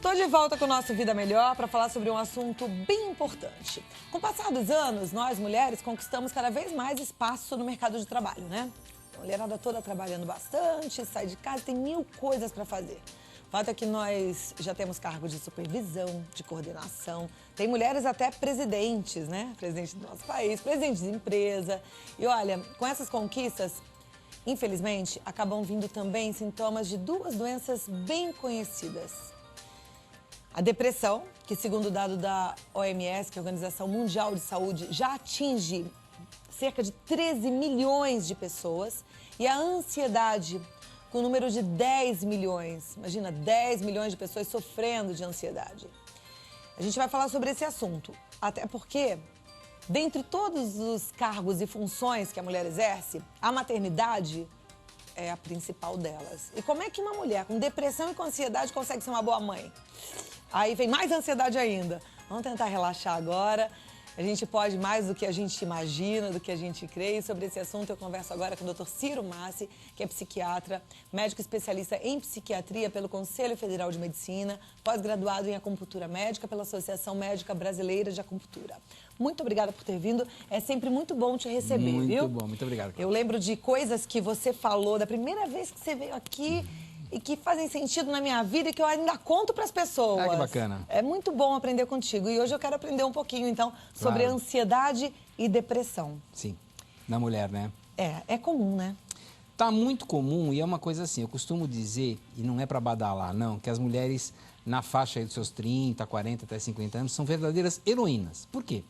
Tô de volta com o nosso Vida Melhor para falar sobre um assunto bem importante. Com o passar dos anos, nós mulheres conquistamos cada vez mais espaço no mercado de trabalho, né? A mulherada toda trabalhando bastante, sai de casa, tem mil coisas para fazer. O fato é que nós já temos cargos de supervisão, de coordenação. Tem mulheres até presidentes, né? Presidente do nosso país, presidente de empresa. E olha, com essas conquistas, infelizmente, acabam vindo também sintomas de duas doenças bem conhecidas. A depressão, que segundo o dado da OMS, que é a Organização Mundial de Saúde, já atinge cerca de 13 milhões de pessoas. E a ansiedade, com o número de 10 milhões. Imagina, 10 milhões de pessoas sofrendo de ansiedade. A gente vai falar sobre esse assunto, até porque, dentre todos os cargos e funções que a mulher exerce, a maternidade é a principal delas. E como é que uma mulher com depressão e com ansiedade consegue ser uma boa mãe? Aí vem mais ansiedade ainda. Vamos tentar relaxar agora. A gente pode mais do que a gente imagina, do que a gente crê. E sobre esse assunto eu converso agora com o Dr. Ciro Massi, que é psiquiatra, médico especialista em psiquiatria pelo Conselho Federal de Medicina, pós-graduado em acupuntura médica pela Associação Médica Brasileira de Acupuntura. Muito obrigada por ter vindo. É sempre muito bom te receber, viu? Muito bom, muito obrigado. Eu lembro de coisas que você falou da primeira vez que você veio aqui e que fazem sentido na minha vida e que eu ainda conto para as pessoas. Ah, que bacana. É muito bom aprender contigo. E hoje eu quero aprender um pouquinho, então, sobre ansiedade e depressão. Sim, na mulher, né? É comum, né? Tá muito comum e é uma coisa assim, eu costumo dizer, e não é para badalar, não, que as mulheres na faixa aí dos seus 30, 40, até 50 anos são verdadeiras heroínas. Por quê?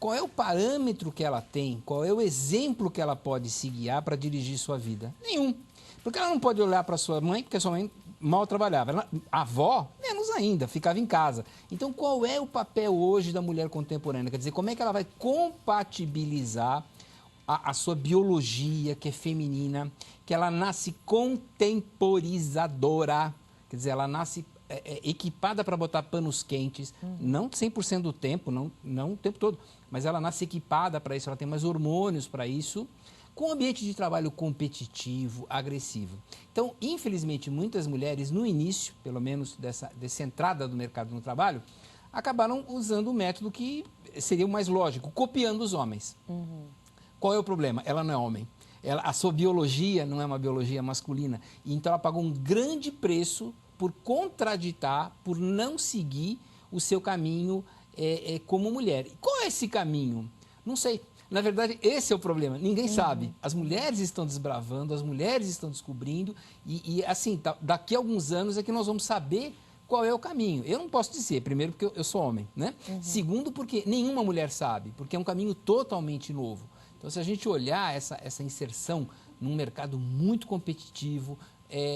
Qual é o parâmetro que ela tem, qual é o exemplo que ela pode se guiar para dirigir sua vida? Nenhum. Porque ela não pode olhar para sua mãe, porque sua mãe mal trabalhava. A avó, menos ainda, ficava em casa. Então, qual é o papel hoje da mulher contemporânea? Quer dizer, como é que ela vai compatibilizar a sua biologia, que é feminina, que ela nasce contemporizadora, quer dizer, ela nasce equipada para botar panos quentes, não 100% do tempo, não o tempo todo, mas ela nasce equipada para isso, ela tem mais hormônios para isso, com um ambiente de trabalho competitivo, agressivo. Então, infelizmente, muitas mulheres, no início, pelo menos dessa entrada do mercado no trabalho, acabaram usando o método que seria o mais lógico, copiando os homens. Qual é o problema? Ela não é homem. A sua biologia não é uma biologia masculina. E então ela pagou um grande preço por contraditar, por não seguir o seu caminho como mulher. E qual é esse caminho? Não sei. Na verdade, esse é o problema. Ninguém sabe. As mulheres estão desbravando, as mulheres estão descobrindo e assim, daqui a alguns anos é que nós vamos saber qual é o caminho. Eu não posso dizer, primeiro, porque eu sou homem, né? Segundo, porque nenhuma mulher sabe, porque é um caminho totalmente novo. Então, se a gente olhar essa inserção num mercado muito competitivo,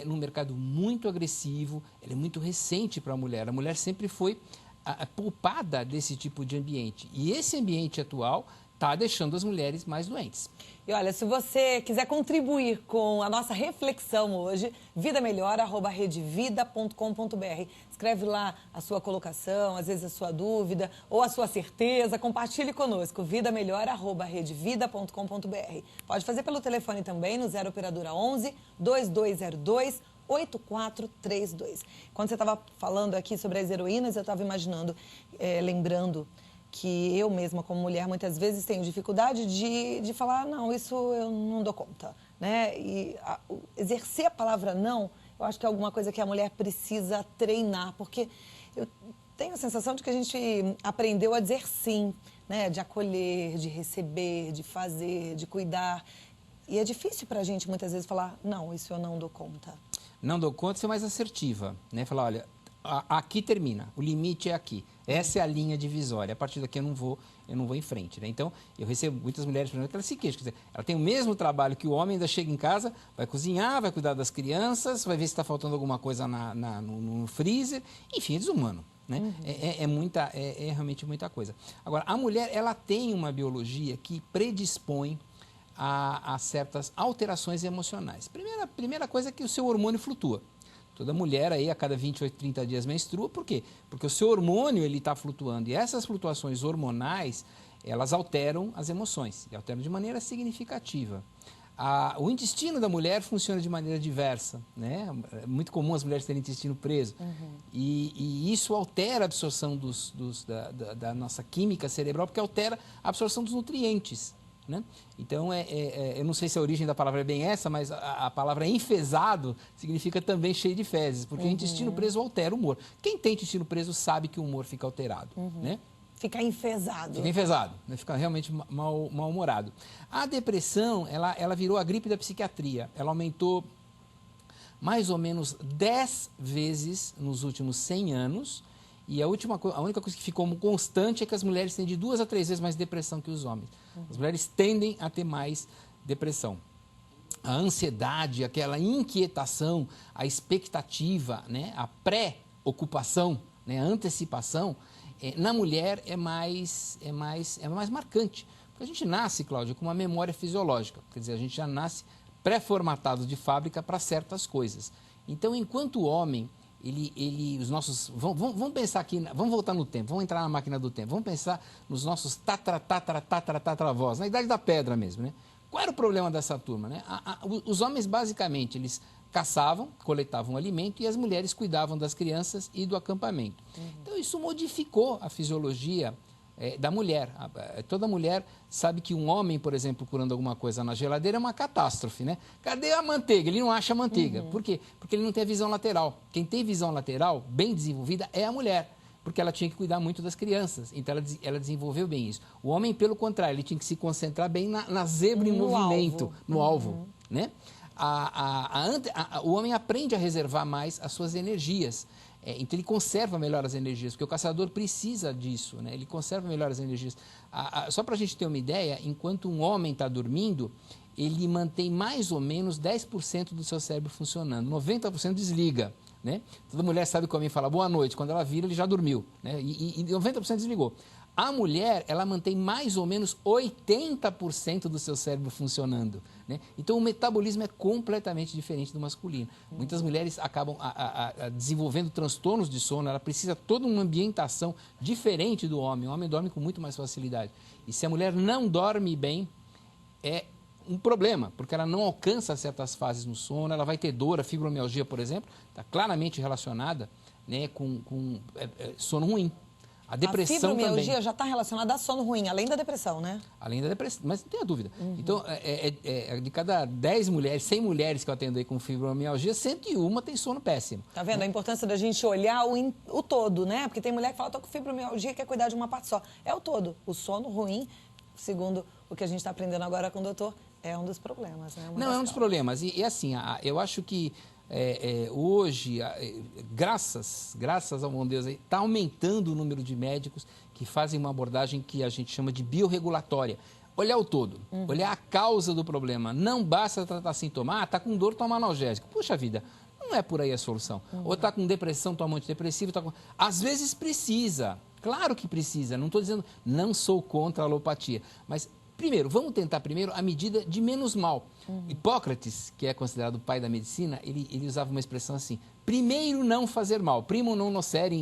num mercado muito agressivo, ela é muito recente para a mulher. A mulher sempre foi poupada desse tipo de ambiente. E esse ambiente atual está deixando as mulheres mais doentes. E olha, se você quiser contribuir com a nossa reflexão hoje, vidamelhor@redevida.com.br. Escreve lá a sua colocação, às vezes a sua dúvida ou a sua certeza, compartilhe conosco, vidamelhor@redevida.com.br. Pode fazer pelo telefone também, no 0 operadora 11 2202 8432. Quando você estava falando aqui sobre as heroínas, eu estava imaginando, lembrando que eu mesma, como mulher, muitas vezes tenho dificuldade de falar, não, isso eu não dou conta, né? E exercer a palavra não, eu acho que é alguma coisa que a mulher precisa treinar, porque eu tenho a sensação de que a gente aprendeu a dizer sim, né? De acolher, de receber, de fazer, de cuidar. E é difícil para a gente, muitas vezes, falar, não, isso eu não dou conta. Não dou conta, ser mais assertiva, né? Falar, olha, aqui termina, o limite é aqui. Essa é a linha divisória. A partir daqui eu não vou em frente, né? Então, eu recebo muitas mulheres, por exemplo, que elas se queixam. Quer dizer, ela tem o mesmo trabalho que o homem, ainda chega em casa, vai cozinhar, vai cuidar das crianças, vai ver se está faltando alguma coisa no freezer. Enfim, é desumano, né? É realmente muita coisa. Agora, a mulher, ela tem uma biologia que predispõe a certas alterações emocionais. Primeira coisa é que o seu hormônio flutua. Toda mulher aí a cada 28, 30 dias menstrua, por quê? Porque o seu hormônio ele está flutuando e essas flutuações hormonais, elas alteram as emoções e alteram de maneira significativa. O intestino da mulher funciona de maneira diversa, né? É muito comum as mulheres terem intestino preso. E isso altera a absorção da nossa química cerebral, porque altera a absorção dos nutrientes, né? Então, eu não sei se a origem da palavra é bem essa, mas a palavra enfesado significa também cheio de fezes, porque o intestino preso altera o humor. Quem tem intestino preso sabe que o humor fica alterado, né? Fica enfesado. Fica enfesado, né? Fica realmente mal-humorado. A depressão, ela virou a gripe da psiquiatria. Ela aumentou mais ou menos 10 vezes nos últimos 100 anos. E a única coisa que ficou constante é que as mulheres têm de 2 a 3 vezes mais depressão que os homens. As mulheres tendem a ter mais depressão. A ansiedade, aquela inquietação, a expectativa, né? A pré-ocupação, né? A antecipação, na mulher é mais marcante. Porque a gente nasce, Cláudia, com uma memória fisiológica. Quer dizer, a gente já nasce pré-formatado de fábrica para certas coisas. Então, enquanto o homem, os nossos... Vamos pensar aqui, vamos voltar no tempo, vamos entrar na máquina do tempo, vamos pensar nos nossos tatravós, na idade da pedra mesmo, né? Qual era o problema dessa turma, né? Os homens, basicamente, eles caçavam, coletavam alimento e as mulheres cuidavam das crianças e do acampamento. Então, isso modificou a fisiologia da mulher. Toda mulher sabe que um homem, por exemplo, procurando alguma coisa na geladeira é uma catástrofe, né? Cadê a manteiga? Ele não acha a manteiga. Por quê? Porque ele não tem a visão lateral. Quem tem visão lateral bem desenvolvida é a mulher, porque ela tinha que cuidar muito das crianças. Então, ela desenvolveu bem isso. O homem, pelo contrário, ele tinha que se concentrar bem na zebra em movimento, no alvo, né? O homem aprende a reservar mais as suas energias. Então, ele conserva melhor as energias, porque o caçador precisa disso, né? Ele conserva melhor as energias. Só para a gente ter uma ideia, enquanto um homem está dormindo, ele mantém mais ou menos 10% do seu cérebro funcionando. 90% desliga, né? Toda mulher sabe que o homem fala boa noite. Quando ela vira, ele já dormiu, né? E 90% desligou. A mulher, ela mantém mais ou menos 80% do seu cérebro funcionando, né? Então, o metabolismo é completamente diferente do masculino. Muitas mulheres acabam desenvolvendo transtornos de sono, ela precisa toda uma ambientação diferente do homem. O homem dorme com muito mais facilidade. E se a mulher não dorme bem, é um problema, porque ela não alcança certas fases no sono, ela vai ter dor, a fibromialgia, por exemplo, está claramente relacionada, né, com sono ruim. A depressão também. A fibromialgia já está relacionada a sono ruim, além da depressão, né? Além da depressão, mas não tenha dúvida. Então, de cada 10 mulheres, 100 mulheres que eu atendo aí com fibromialgia, 101 tem sono péssimo. Tá vendo? A importância da gente olhar o todo, né? Porque tem mulher que fala, tô com fibromialgia e quer cuidar de uma parte só. É o todo. O sono ruim, segundo o que a gente está aprendendo agora com o doutor, é um dos problemas, né? Não, é um dos problemas. E assim, eu acho que hoje, graças ao bom Deus, está aumentando o número de médicos que fazem uma abordagem que a gente chama de biorregulatória. Olhar o todo, olhar a causa do problema. Não basta tratar sintoma. Está com dor, toma analgésico. Puxa vida, não é por aí a solução. Ou está com depressão, toma antidepressivo. Às vezes precisa, claro que precisa. Não estou dizendo, não sou contra a alopatia, mas... Primeiro, vamos tentar primeiro a medida de menos mal. Hipócrates, que é considerado o pai da medicina, ele usava uma expressão assim, primeiro não fazer mal, primo non nocere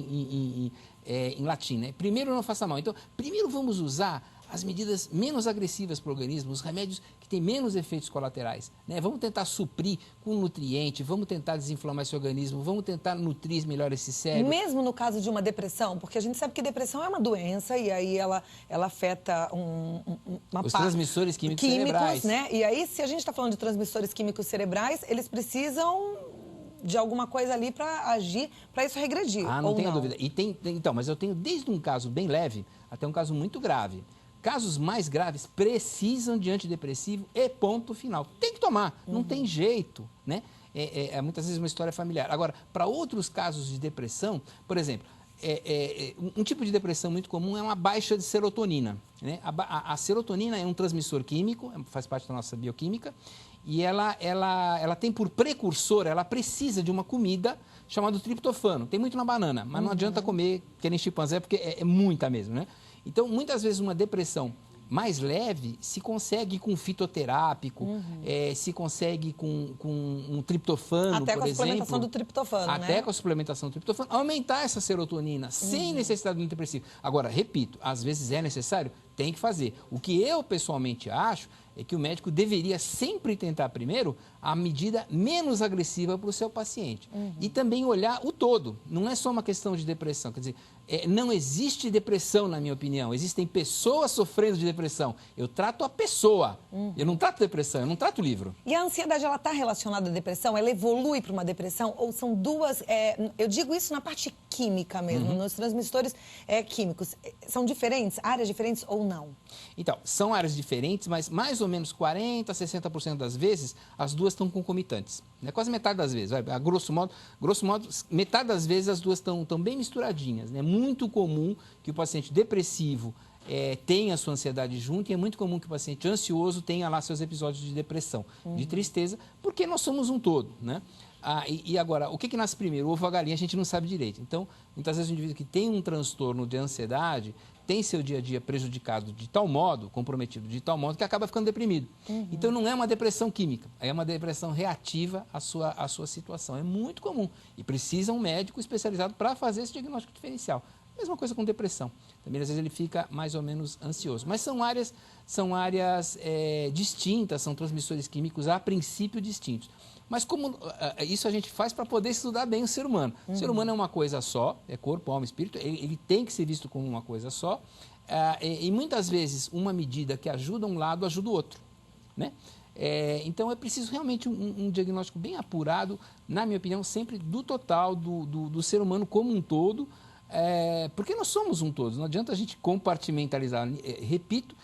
em latim, né? Primeiro não faça mal. Então, primeiro vamos usar as medidas menos agressivas para o organismo, os remédios que têm menos efeitos colaterais, né? Vamos tentar suprir com nutriente, vamos tentar desinflamar esse organismo, vamos tentar nutrir melhor esse cérebro. Mesmo no caso de uma depressão, porque a gente sabe que depressão é uma doença e aí ela afeta os transmissores químicos cerebrais, né? E aí, se a gente está falando de transmissores químicos cerebrais, eles precisam de alguma coisa ali para agir, para isso regredir. Não tenho dúvida. Então, mas eu tenho desde um caso bem leve até um caso muito grave. Casos mais graves precisam de antidepressivo e ponto final. Tem que tomar, não tem jeito, né? Muitas vezes uma história familiar. Agora, para outros casos de depressão, por exemplo, um tipo de depressão muito comum é uma baixa de serotonina, né? A serotonina é um transmissor químico, faz parte da nossa bioquímica, e ela tem por precursor, ela precisa de uma comida chamada triptofano. Tem muito na banana, mas não adianta comer que nem chimpanzé, porque é muita mesmo, né? Então, muitas vezes, uma depressão mais leve se consegue com fitoterápico, se consegue com um triptofano, até por exemplo. Até com a suplementação do triptofano, né? Até com a suplementação do triptofano, aumentar essa serotonina, sem necessidade do antidepressivo. Agora, repito, às vezes é necessário, tem que fazer. O que eu, pessoalmente, acho é que o médico deveria sempre tentar primeiro a medida menos agressiva para o seu paciente. E também olhar o todo, não é só uma questão de depressão, quer dizer, não existe depressão, na minha opinião, existem pessoas sofrendo de depressão. Eu trato a pessoa, eu não trato depressão, eu não trato o livro. E a ansiedade, ela está relacionada à depressão? Ela evolui para uma depressão? Ou são duas... eu digo isso na parte química mesmo, nos transmissores químicos. São diferentes, áreas diferentes ou não? Então, são áreas diferentes, mas mais ou menos 40% a 60% das vezes, as duas estão concomitantes. Né? Quase metade das vezes, a grosso modo, metade das vezes as duas estão bem misturadinhas. É muito comum que o paciente depressivo tenha sua ansiedade junto, e é muito comum que o paciente ansioso tenha lá seus episódios de depressão, de tristeza, porque nós somos um todo, né? E agora, o que nasce primeiro? O ovo ou a galinha, a gente não sabe direito. Então, muitas vezes o indivíduo que tem um transtorno de ansiedade tem seu dia a dia prejudicado de tal modo, comprometido de tal modo, que acaba ficando deprimido. Então, não é uma depressão química, é uma depressão reativa à sua situação. É muito comum e precisa um médico especializado para fazer esse diagnóstico diferencial. Mesma coisa com depressão. Também, às vezes, ele fica mais ou menos ansioso. Mas são áreas distintas, são transmissores químicos a princípio distintos. Mas como isso a gente faz para poder estudar bem o ser humano. O ser humano é uma coisa só, é corpo, alma e espírito, ele tem que ser visto como uma coisa só. E muitas vezes uma medida que ajuda um lado ajuda o outro, né? Então é preciso realmente um diagnóstico bem apurado, na minha opinião, sempre do total do ser humano como um todo, porque nós somos um todo, não adianta a gente compartimentalizar. Repito,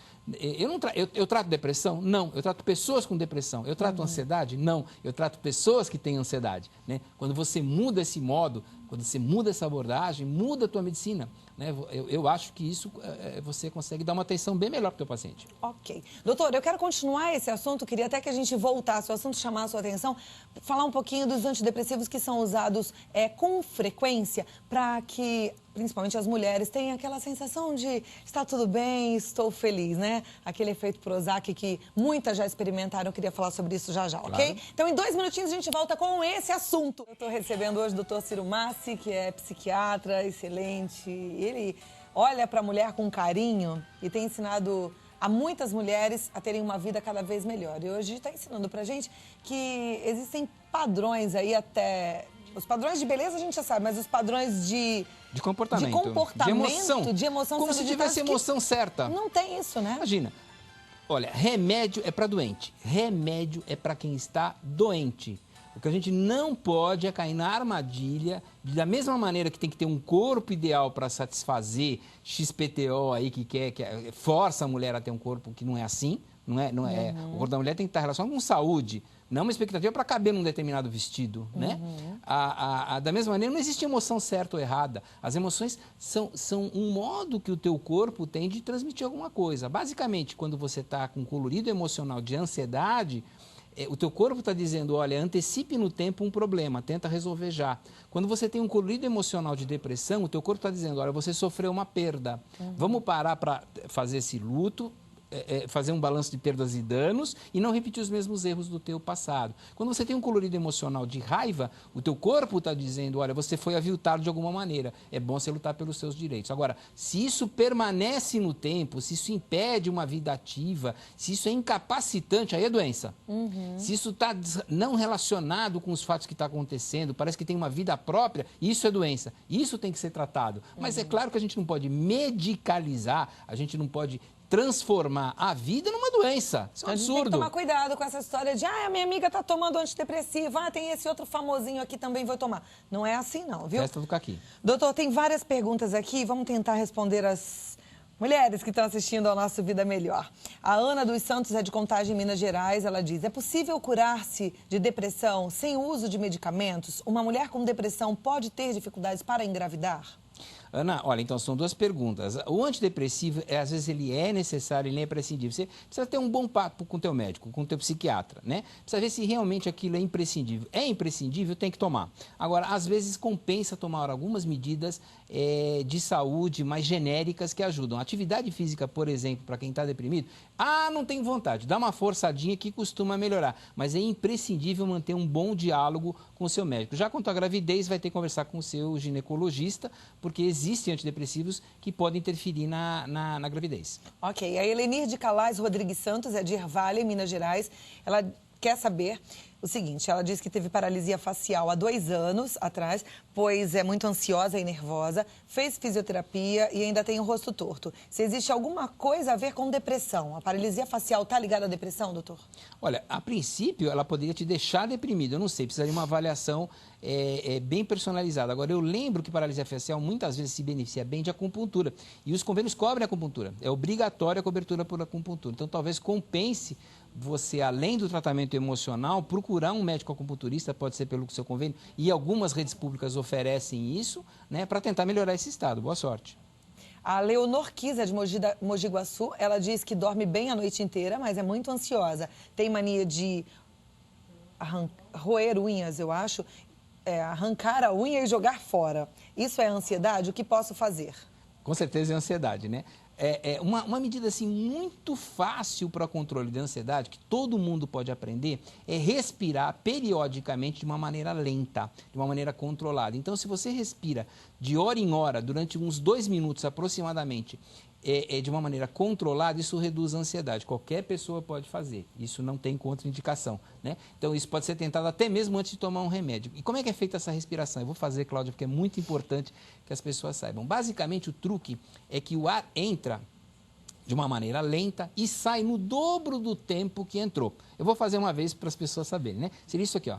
eu trato depressão? Não. Eu trato pessoas com depressão. Eu trato ansiedade? Não. Eu trato pessoas que têm ansiedade. Né? Quando você muda esse modo, quando você muda essa abordagem, muda a tua medicina. Né? Eu acho que isso você consegue dar uma atenção bem melhor para o teu paciente. Ok. Doutor, eu quero continuar esse assunto, queria até que a gente voltasse ao assunto, chamar a sua atenção, falar um pouquinho dos antidepressivos que são usados com frequência para que, principalmente as mulheres, tenham aquela sensação de está tudo bem, estou feliz, né? Aquele efeito Prozac que muitas já experimentaram, eu queria falar sobre isso já, Claro. ok? Então, em 2 minutinhos a gente volta com esse assunto. Eu estou recebendo hoje o doutor Ciro Massi, que é psiquiatra, excelente. Ele olha para a mulher com carinho e tem ensinado a muitas mulheres a terem uma vida cada vez melhor. E hoje está ensinando para a gente que existem padrões aí até... Os padrões de beleza a gente já sabe, mas os padrões de comportamento, de emoção como se tivesse emoção certa. Não tem isso, né? Imagina, olha, remédio é para doente, remédio é para quem está doente. O que a gente não pode é cair na armadilha, da mesma maneira que tem que ter um corpo ideal para satisfazer XPTO aí que força a mulher a ter um corpo que não é assim, o corpo da mulher tem que estar relacionado com saúde, não uma expectativa para caber num determinado vestido, né? Da mesma maneira, não existe emoção certa ou errada. As emoções são um modo que o teu corpo tem de transmitir alguma coisa. Basicamente, quando você está com colorido emocional de ansiedade, o teu corpo está dizendo, olha, antecipe no tempo um problema, tenta resolver já. Quando você tem um colorido emocional de depressão, o teu corpo está dizendo, olha, você sofreu uma perda. Vamos parar para fazer esse luto, fazer um balanço de perdas e danos e não repetir os mesmos erros do teu passado. Quando você tem um colorido emocional de raiva, o teu corpo está dizendo, olha, você foi aviltado de alguma maneira, é bom você lutar pelos seus direitos. Agora, se isso permanece no tempo, se isso impede uma vida ativa, se isso é incapacitante, aí é doença. Se isso está não relacionado com os fatos que estão acontecendo, parece que tem uma vida própria, isso é doença. Isso tem que ser tratado. Mas é claro que a gente não pode medicalizar, a gente não pode transformar a vida numa doença. Isso é um absurdo. Tem que tomar cuidado com essa história de a minha amiga está tomando antidepressivo, tem esse outro famosinho aqui também, vou tomar. Não é assim não, viu? Festa do caqui. Doutor, tem várias perguntas aqui, vamos tentar responder as mulheres que estão assistindo ao nosso Vida Melhor. A Ana dos Santos é de Contagem, Minas Gerais, ela diz, é possível curar-se de depressão sem o uso de medicamentos? Uma mulher com depressão pode ter dificuldades para engravidar? Ana, olha, então são 2 perguntas. O antidepressivo, às vezes ele é necessário, ele é imprescindível. Você precisa ter um bom papo com o teu médico, com o teu psiquiatra, né? Precisa ver se realmente aquilo é imprescindível. É imprescindível, tem que tomar. Agora, às vezes compensa tomar algumas medidas de saúde mais genéricas que ajudam. Atividade física, por exemplo, para quem está deprimido, não tem vontade, dá uma forçadinha que costuma melhorar. Mas é imprescindível manter um bom diálogo com o seu médico. Já quanto à gravidez, vai ter que conversar com o seu ginecologista, porque existe existem antidepressivos que podem interferir na gravidez. Ok, a Elenir de Calais Rodrigues Santos, é de Ervalha, em Minas Gerais. Ela quer saber o seguinte, ela diz que teve paralisia facial há 2 anos atrás, pois é muito ansiosa e nervosa, fez fisioterapia e ainda tem o rosto torto. Se existe alguma coisa a ver com depressão, a paralisia facial está ligada à depressão, doutor? Olha, a princípio ela poderia te deixar deprimido, eu não sei, precisaria de uma avaliação bem personalizada. Agora, eu lembro que paralisia facial muitas vezes se beneficia bem de acupuntura e os convênios cobrem a acupuntura, é obrigatória a cobertura por acupuntura, então talvez compense você, além do tratamento emocional, procurar um médico acupunturista, pode ser pelo seu convênio, e algumas redes públicas oferecem isso, né, para tentar melhorar esse estado. Boa sorte. A Leonor Kisa, de Mogi Guaçu, ela diz que dorme bem a noite inteira, mas é muito ansiosa. Tem mania de roer unhas, eu acho, arrancar a unha e jogar fora. Isso é ansiedade? O que posso fazer? Com certeza é ansiedade, né? Uma medida assim, muito fácil para o controle da ansiedade, que todo mundo pode aprender, é respirar periodicamente de uma maneira lenta, de uma maneira controlada. Então, se você respira de hora em hora, durante uns 2 minutos aproximadamente, de uma maneira controlada, isso reduz a ansiedade. Qualquer pessoa pode fazer, isso não tem contraindicação, né? Então, isso pode ser tentado até mesmo antes de tomar um remédio. E como é que é feita essa respiração? Eu vou fazer, Cláudia, porque é muito importante que as pessoas saibam. Basicamente, o truque é que o ar entra de uma maneira lenta e sai no dobro do tempo que entrou. Eu vou fazer uma vez para as pessoas saberem, né? Seria isso aqui, ó.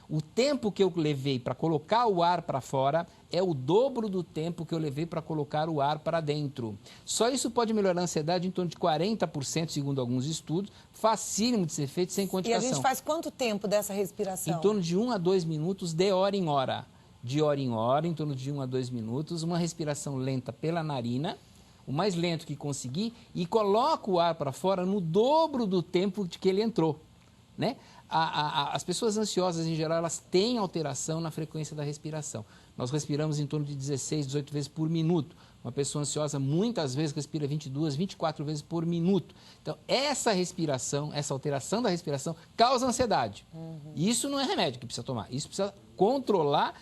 O tempo que eu levei para colocar o ar para fora é o dobro do tempo que eu levei para colocar o ar para dentro. Só isso pode melhorar a ansiedade em torno de 40%, segundo alguns estudos. Facílimo de ser feito, sem contraindicação. E a gente faz quanto tempo dessa respiração? Em torno de 1 a 2 minutos, de hora em hora. De hora em hora, em torno de 1 a 2 minutos, uma respiração lenta pela narina, o mais lento que conseguir, e coloca o ar para fora no dobro do tempo de que ele entrou, né? As pessoas ansiosas, em geral, elas têm alteração na frequência da respiração. Nós respiramos em torno de 16, 18 vezes por minuto. Uma pessoa ansiosa, muitas vezes, respira 22, 24 vezes por minuto. Então, essa respiração, essa alteração da respiração, causa ansiedade. E isso não é remédio que precisa tomar. Isso precisa controlar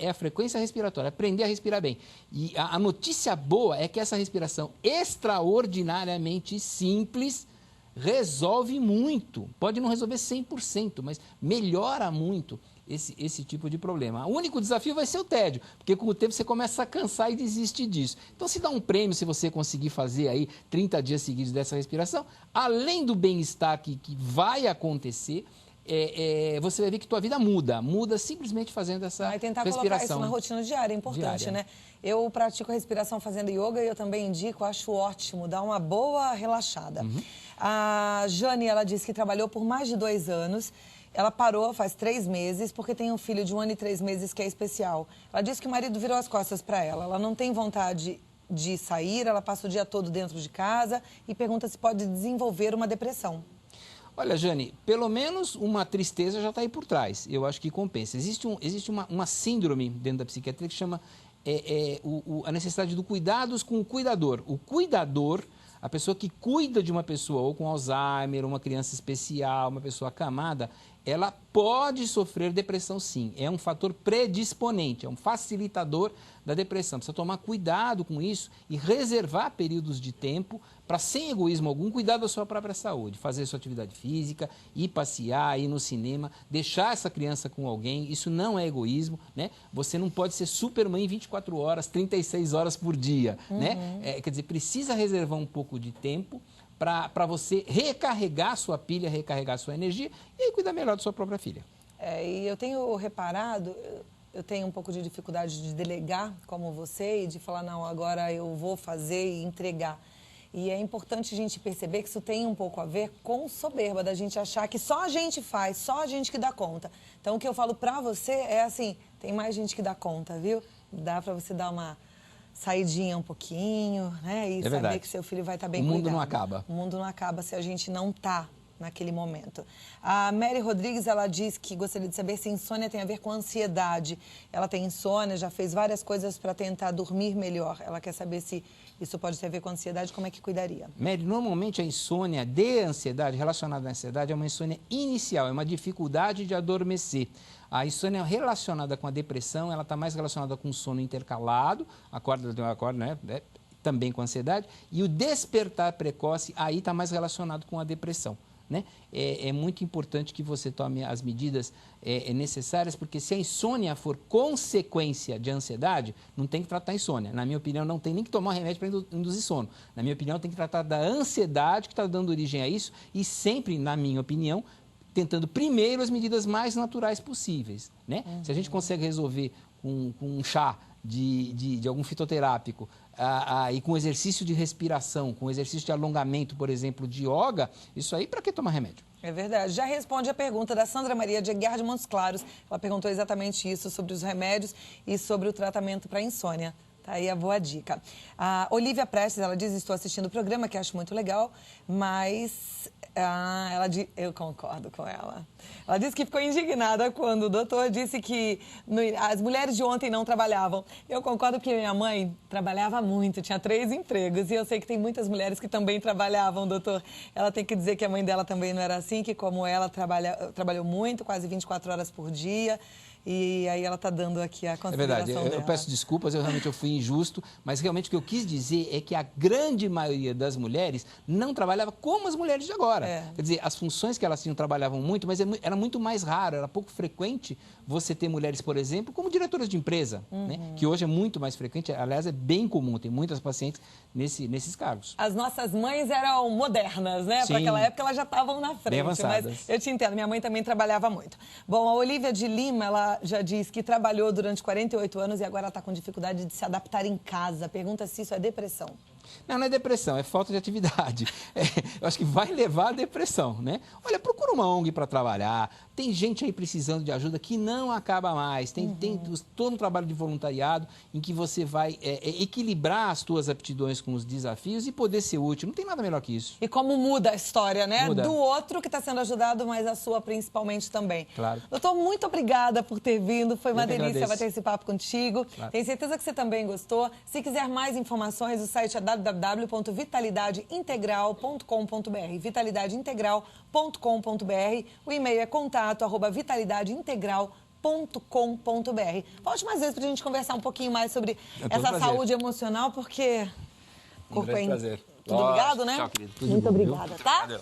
a frequência respiratória, aprender a respirar bem. E a notícia boa é que essa respiração extraordinariamente simples resolve muito. Pode não resolver 100%, mas melhora muito esse tipo de problema. O único desafio vai ser o tédio, porque com o tempo você começa a cansar e desiste disso. Então, se dá um prêmio se você conseguir fazer aí 30 dias seguidos dessa respiração, além do bem-estar que vai acontecer, você vai ver que tua vida muda simplesmente fazendo essa respiração. Vai tentar colocar isso na rotina diária, é importante, né? Eu pratico a respiração fazendo yoga e eu também indico, acho ótimo, dá uma boa relaxada. A Jane, ela disse que trabalhou por mais de 2 anos, ela parou faz 3 meses porque tem um filho de 1 ano e 3 meses que é especial. Ela disse que o marido virou as costas para ela não tem vontade de sair, ela passa o dia todo dentro de casa e pergunta se pode desenvolver uma depressão. Olha, Jane, pelo menos uma tristeza já está aí por trás. Eu acho que compensa. Existe uma síndrome dentro da psiquiatria que chama a necessidade do cuidados com o cuidador. O cuidador, a pessoa que cuida de uma pessoa ou com Alzheimer, uma criança especial, uma pessoa acamada, ela pode sofrer depressão sim. É um fator predisponente, é um facilitador da depressão. Precisa tomar cuidado com isso e reservar períodos de tempo para, sem egoísmo algum, cuidar da sua própria saúde. Fazer sua atividade física, ir passear, ir no cinema, deixar essa criança com alguém. Isso não é egoísmo, né? Você não pode ser supermãe 24 horas, 36 horas por dia, né? Quer dizer, precisa reservar um pouco de tempo para você recarregar sua pilha, recarregar sua energia e aí cuidar melhor da sua própria filha. E eu tenho reparado, eu tenho um pouco de dificuldade de delegar como você e de falar, não, agora eu vou fazer e entregar. E é importante a gente perceber que isso tem um pouco a ver com soberba, da gente achar que só a gente faz, só a gente que dá conta. Então, o que eu falo pra você é assim, tem mais gente que dá conta, viu? Dá pra você dar uma saidinha um pouquinho, né? E saber que seu filho vai estar bem cuidado. O mundo não acaba. O mundo não acaba se a gente não tá naquele momento. A Mary Rodrigues, ela diz que gostaria de saber se insônia tem a ver com ansiedade. Ela tem insônia, já fez várias coisas para tentar dormir melhor. Ela quer saber se isso pode ter a ver com ansiedade, como é que cuidaria? Mary, normalmente a insônia de ansiedade, relacionada à ansiedade, é uma insônia inicial, é uma dificuldade de adormecer. A insônia relacionada com a depressão, ela está mais relacionada com o sono intercalado, acorda, né? Também com ansiedade, e o despertar precoce, aí está mais relacionado com a depressão. Né? É muito importante que você tome as medidas necessárias, porque se a insônia for consequência de ansiedade, não tem que tratar a insônia. Na minha opinião, não tem nem que tomar remédio para induzir sono. Na minha opinião, tem que tratar da ansiedade que está dando origem a isso e sempre, na minha opinião, tentando primeiro as medidas mais naturais possíveis. Né? Se a gente consegue resolver com um chá de algum fitoterápico e com exercício de respiração, com exercício de alongamento, por exemplo, de yoga, isso aí para que tomar remédio? É verdade. Já responde a pergunta da Sandra Maria de Aguiar de Montes Claros. Ela perguntou exatamente isso, sobre os remédios e sobre o tratamento para insônia. Tá aí a boa dica. A Olivia Prestes, ela diz, estou assistindo o programa, que acho muito legal, mas eu concordo com ela. Ela disse que ficou indignada quando o doutor disse que as mulheres de ontem não trabalhavam. Eu concordo porque minha mãe trabalhava muito, tinha 3 empregos, e eu sei que tem muitas mulheres que também trabalhavam, doutor. Ela tem que dizer que a mãe dela também não era assim, que como ela trabalhou muito, quase 24 horas por dia. E aí ela está dando aqui a consideração dela. É verdade, eu peço desculpas, eu fui injusto, mas realmente o que eu quis dizer é que a grande maioria das mulheres não trabalhava como as mulheres de agora. Quer dizer, as funções que elas tinham trabalhavam muito, mas era muito mais raro, era pouco frequente você ter mulheres, por exemplo, como diretoras de empresa, né? Que hoje é muito mais frequente, aliás, é bem comum, tem muitas pacientes nesses cargos. As nossas mães eram modernas, né? Para aquela época elas já estavam na frente. Bem avançadas. Mas eu te entendo, minha mãe também trabalhava muito. Bom, a Olivia de Lima, ela já diz que trabalhou durante 48 anos e agora está com dificuldade de se adaptar em casa. Pergunta se isso é depressão. Não é depressão, é falta de atividade. Eu acho que vai levar à depressão, né? Olha, procura uma ONG para trabalhar. Tem gente aí precisando de ajuda que não acaba mais. Tem todo um trabalho de voluntariado em que você vai equilibrar as tuas aptidões com os desafios e poder ser útil. Não tem nada melhor que isso. E como muda a história, né? Muda. Do outro que está sendo ajudado, mas a sua principalmente também. Claro. Doutor, muito obrigada por ter vindo. Foi uma delícia agradeço. bater esse papo contigo. Claro. Tenho certeza que você também gostou. Se quiser mais informações, o site é www.vitalidadeintegral.com.br, vitalidadeintegral.com.br. O e-mail é contato@vitalidadeintegral.com.br. Volte mais vezes para a gente conversar um pouquinho mais sobre essa saúde emocional, porque o corpo é... prazer. Tudo obrigado, né? Tchau, querido. Muito obrigada, tá? Valeu.